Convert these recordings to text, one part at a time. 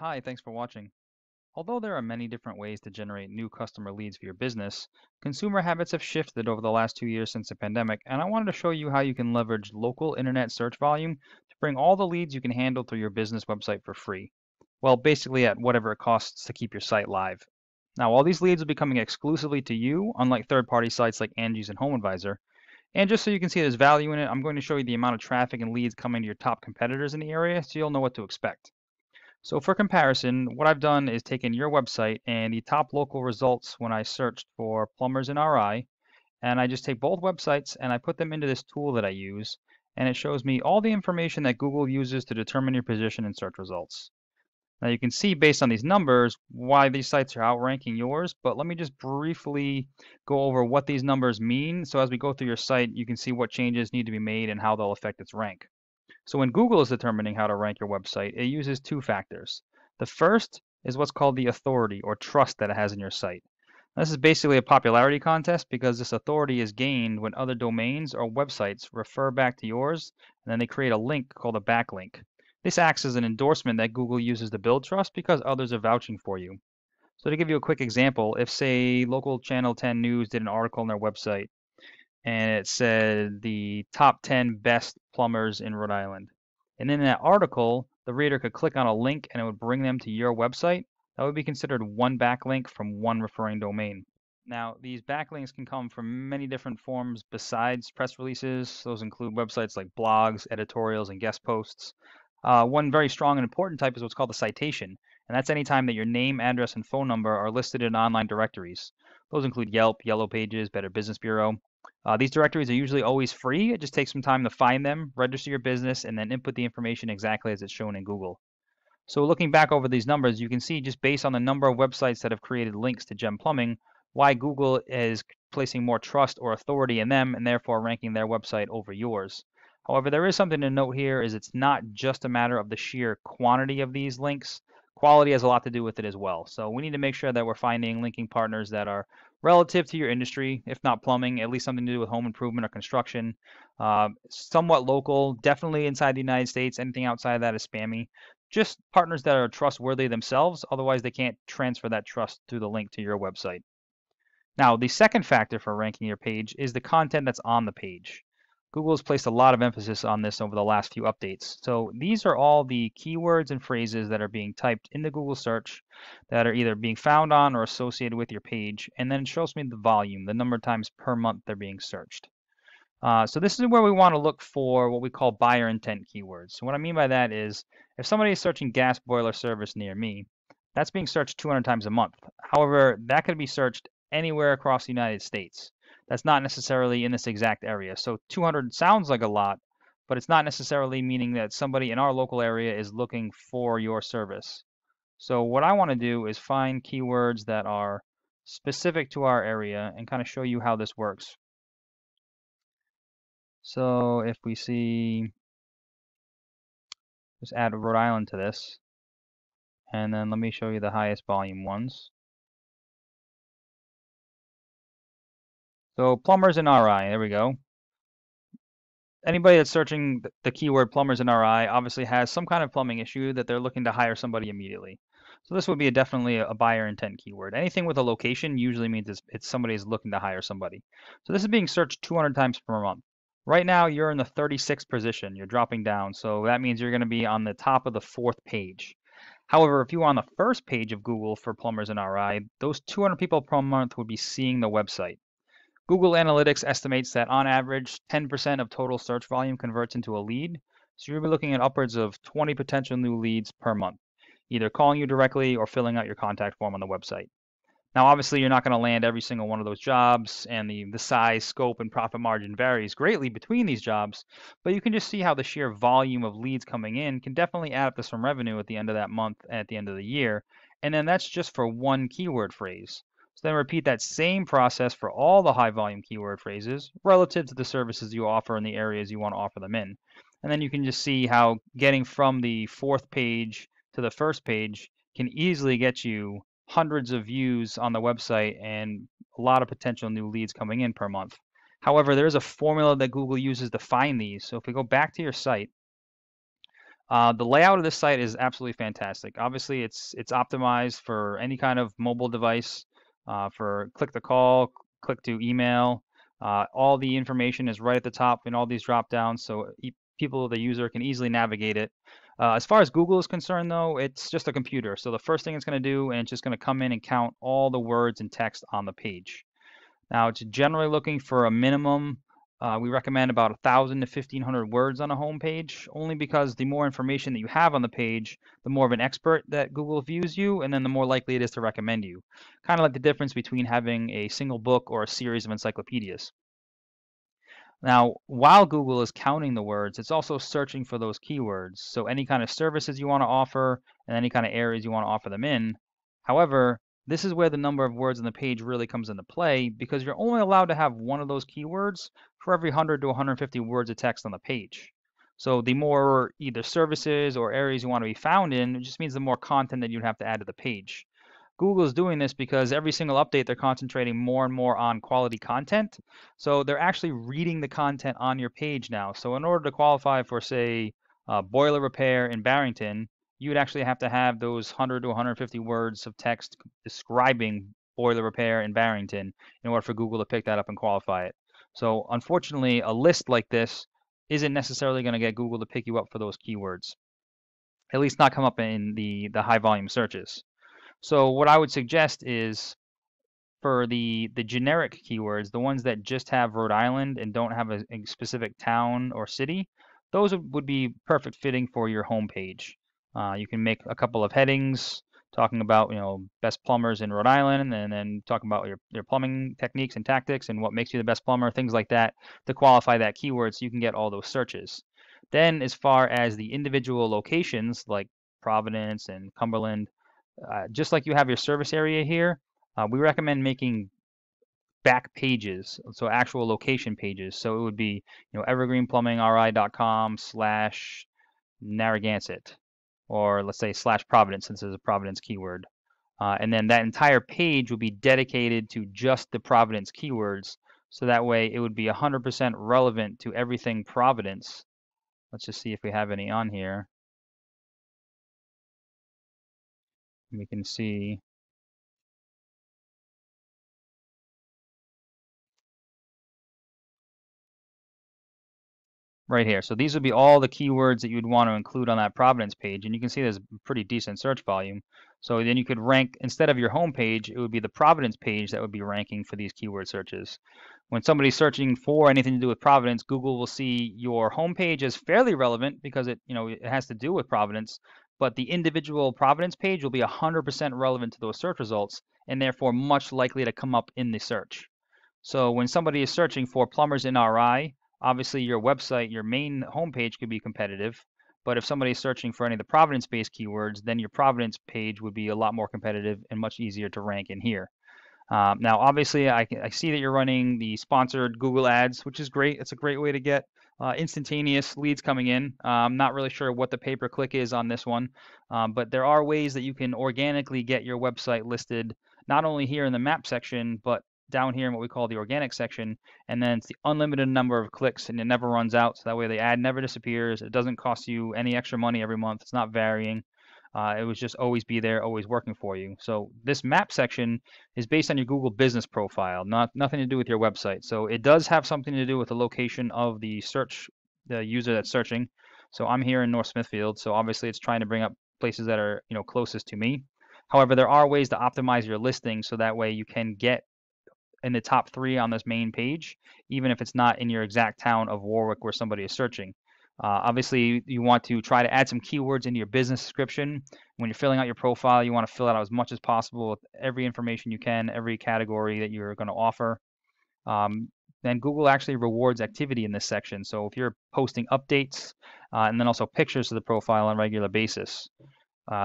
Hi, thanks for watching. Although there are many different ways to generate new customer leads for your business, consumer habits have shifted over the last 2 years since the pandemic, and I wanted to show you how you can leverage local internet search volume to bring all the leads you can handle through your business website for free. Well, basically at whatever it costs to keep your site live. Now, all these leads will be coming exclusively to you, unlike third-party sites like Angie's and Home Advisor. And just so you can see there's value in it, I'm going to show you the amount of traffic and leads coming to your top competitors in the area so you'll know what to expect. So for comparison, what I've done is taken your website and the top local results when I searched for plumbers in RI, and I just take both websites and I put them into this tool that I use, and it shows me all the information that Google uses to determine your position in search results. Now you can see based on these numbers why these sites are outranking yours, but let me just briefly go over what these numbers mean. So as we go through your site, you can see what changes need to be made and how they'll affect its rank. So when Google is determining how to rank your website, it uses two factors. The first is what's called the authority or trust that it has in your site. This is basically a popularity contest because this authority is gained when other domains or websites refer back to yours, and then they create a link called a backlink. This acts as an endorsement that Google uses to build trust because others are vouching for you. So to give you a quick example, if say local Channel 10 News did an article on their website and it said the top 10 best plumbers in Rhode Island. And in that article, the reader could click on a link and it would bring them to your website. That would be considered one backlink from one referring domain. Now, these backlinks can come from many different forms besides press releases. Those include websites like blogs, editorials, and guest posts. One very strong and important type is what's called a citation, and that's any time that your name, address, and phone number are listed in online directories. Those include Yelp, Yellow Pages, Better Business Bureau. These directories are usually always free. It just takes some time to find them, register your business, and then input the information exactly as it's shown in Google. So looking back over these numbers, you can see just based on the number of websites that have created links to Gem Plumbing, why Google is placing more trust or authority in them and therefore ranking their website over yours. However, there is something to note here is it's not just a matter of the sheer quantity of these links. Quality has a lot to do with it as well. So we need to make sure that we're finding linking partners that are relative to your industry, if not plumbing, at least something to do with home improvement or construction. Somewhat local, definitely inside the United States. Anything outside of that is spammy. Just partners that are trustworthy themselves, otherwise they can't transfer that trust through the link to your website. Now, the second factor for ranking your page is the content that's on the page. Google has placed a lot of emphasis on this over the last few updates. So these are all the keywords and phrases that are being typed into Google search that are either being found on or associated with your page, and then it shows me the volume, the number of times per month they're being searched. So this is where we want to look for what we call buyer intent keywords. So what I mean by that is if somebody is searching gas boiler service near me, that's being searched 200 times a month. However, that could be searched anywhere across the United States. That's not necessarily in this exact area. So 200 sounds like a lot, but it's not necessarily meaning that somebody in our local area is looking for your service. So what I want to do is find keywords that are specific to our area and kind of show you how this works. So if we see, just add Rhode Island to this, and then let me show you the highest volume ones. So plumbers in RI, there we go. Anybody that's searching the keyword plumbers in RI obviously has some kind of plumbing issue that they're looking to hire somebody immediately. So this would be definitely a buyer intent keyword. Anything with a location usually means it's somebody is looking to hire somebody. So this is being searched 200 times per month. Right now you're in the 36th position. You're dropping down. So that means you're going to be on the top of the 4th page. However, if you were on the first page of Google for plumbers in RI, those 200 people per month would be seeing the website. Google Analytics estimates that on average, 10% of total search volume converts into a lead. So you'll be looking at upwards of 20 potential new leads per month, either calling you directly or filling out your contact form on the website. Now, obviously, you're not going to land every single one of those jobs, and the size, scope, and profit margin varies greatly between these jobs, but you can just see how the sheer volume of leads coming in can definitely add up to some revenue at the end of that month and at the end of the year. And then that's just for one keyword phrase. So then repeat that same process for all the high volume keyword phrases relative to the services you offer in the areas you want to offer them in. And then you can just see how getting from the 4th page to the 1st page can easily get you hundreds of views on the website and a lot of potential new leads coming in per month. However, there is a formula that Google uses to find these. So if we go back to your site, The layout of this site is absolutely fantastic. Obviously, it's optimized for any kind of mobile device, for click to call, click to email. All the information is right at the top in all these drop downs, so people, the user, can easily navigate it. As far as Google is concerned, though, it's just a computer. So the first thing it's going to do, and it's just going to come in and count all the words and text on the page. Now, it's generally looking for a minimum. We recommend about 1,000 to 1,500 words on a home page, only because the more information that you have on the page, the more of an expert that Google views you, and then the more likely it is to recommend you. Kind of like the difference between having a single book or a series of encyclopedias. Now, while Google is counting the words, it's also searching for those keywords. So any kind of services you want to offer and any kind of areas you want to offer them in. However, this is where the number of words on the page really comes into play because you're only allowed to have one of those keywords for every 100 to 150 words of text on the page. So the more either services or areas you want to be found in, it just means the more content that you'd have to add to the page. Google is doing this because every single update, they're concentrating more and more on quality content. So they're actually reading the content on your page now. So in order to qualify for, say, boiler repair in Barrington, you would actually have to have those 100 to 150 words of text describing boiler repair in Barrington in order for Google to pick that up and qualify it. So unfortunately, a list like this isn't necessarily going to get Google to pick you up for those keywords, at least not come up in the high volume searches. So what I would suggest is for the generic keywords, the ones that just have Rhode Island and don't have a specific town or city, those would be perfect fitting for your homepage. You can make a couple of headings talking about, best plumbers in Rhode Island, and then talking about your plumbing techniques and tactics and what makes you the best plumber, things like that, to qualify that keyword so you can get all those searches. Then as far as the individual locations like Providence and Cumberland, just like you have your service area here, we recommend making back pages, so actual location pages. So it would be, evergreenplumbingri.com/Narragansett, or let's say /Providence, since it's a Providence keyword. And then that entire page would be dedicated to just the Providence keywords. So that way it would be 100% relevant to everything Providence. Let's just see if we have any on here. We can see right here. So these would be all the keywords that you would want to include on that Providence page. And you can see there's pretty decent search volume. So then you could rank, instead of your home page, it would be the Providence page that would be ranking for these keyword searches. When somebody's searching for anything to do with Providence, Google will see your home page as fairly relevant because it has to do with Providence, but the individual Providence page will be 100% relevant to those search results and therefore much likely to come up in the search. So when somebody is searching for plumbers in RI, obviously your website, your main homepage could be competitive. But if somebody is searching for any of the Providence-based keywords, then your Providence page would be a lot more competitive and much easier to rank in here. Now, obviously, I see that you're running the sponsored Google ads, which is great. It's a great way to get instantaneous leads coming in. I'm not really sure what the pay-per-click is on this one, but there are ways that you can organically get your website listed, not only here in the map section, but down here in what we call the organic section, and then it's the unlimited number of clicks, and it never runs out. So that way the ad never disappears. It doesn't cost you any extra money every month. It's not varying. It was just always be there, always working for you. So this map section is based on your Google business profile, nothing to do with your website. So it does have something to do with the location of the user that's searching. So I'm here in North Smithfield, so obviously it's trying to bring up places that are, closest to me. However, there are ways to optimize your listing so that way you can get in the top 3 on this main page, even if it's not in your exact town of Warwick where somebody is searching. Obviously, you want to try to add some keywords into your business description. When you're filling out your profile, you want to fill it out as much as possible with every information you can, every category that you're going to offer. Then Google actually rewards activity in this section. So if you're posting updates and then also pictures to the profile on a regular basis,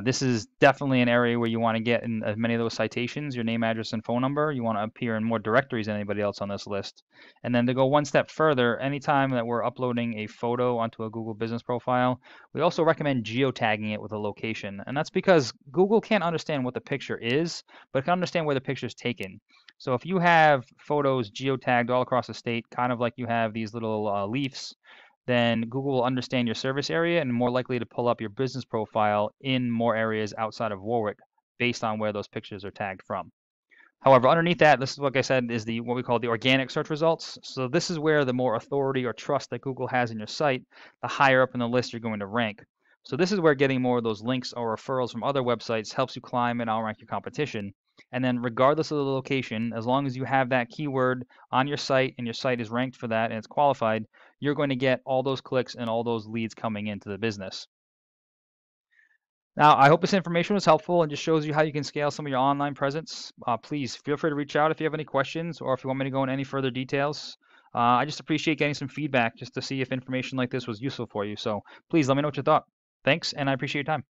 this is definitely an area where you want to get in as many of those citations, your name, address, and phone number. You want to appear in more directories than anybody else on this list. And then to go one step further, anytime that we're uploading a photo onto a Google business profile, we also recommend geotagging it with a location. And that's because Google can't understand what the picture is, but it can understand where the picture is taken. So if you have photos geotagged all across the state, kind of like you have these little leaves, then Google will understand your service area and more likely to pull up your business profile in more areas outside of Warwick based on where those pictures are tagged from. However, underneath that, this is like I said, is the what we call the organic search results. So this is where the more authority or trust that Google has in your site, the higher up in the list you're going to rank. So this is where getting more of those links or referrals from other websites helps you climb and outrank your competition. And then regardless of the location, as long as you have that keyword on your site and your site is ranked for that and it's qualified, you're going to get all those clicks and all those leads coming into the business. Now, I hope this information was helpful and just shows you how you can scale some of your online presence. Please feel free to reach out if you have any questions or if you want me to go into any further details. I just appreciate getting some feedback just to see if information like this was useful for you. So please let me know what you thought. Thanks, and I appreciate your time.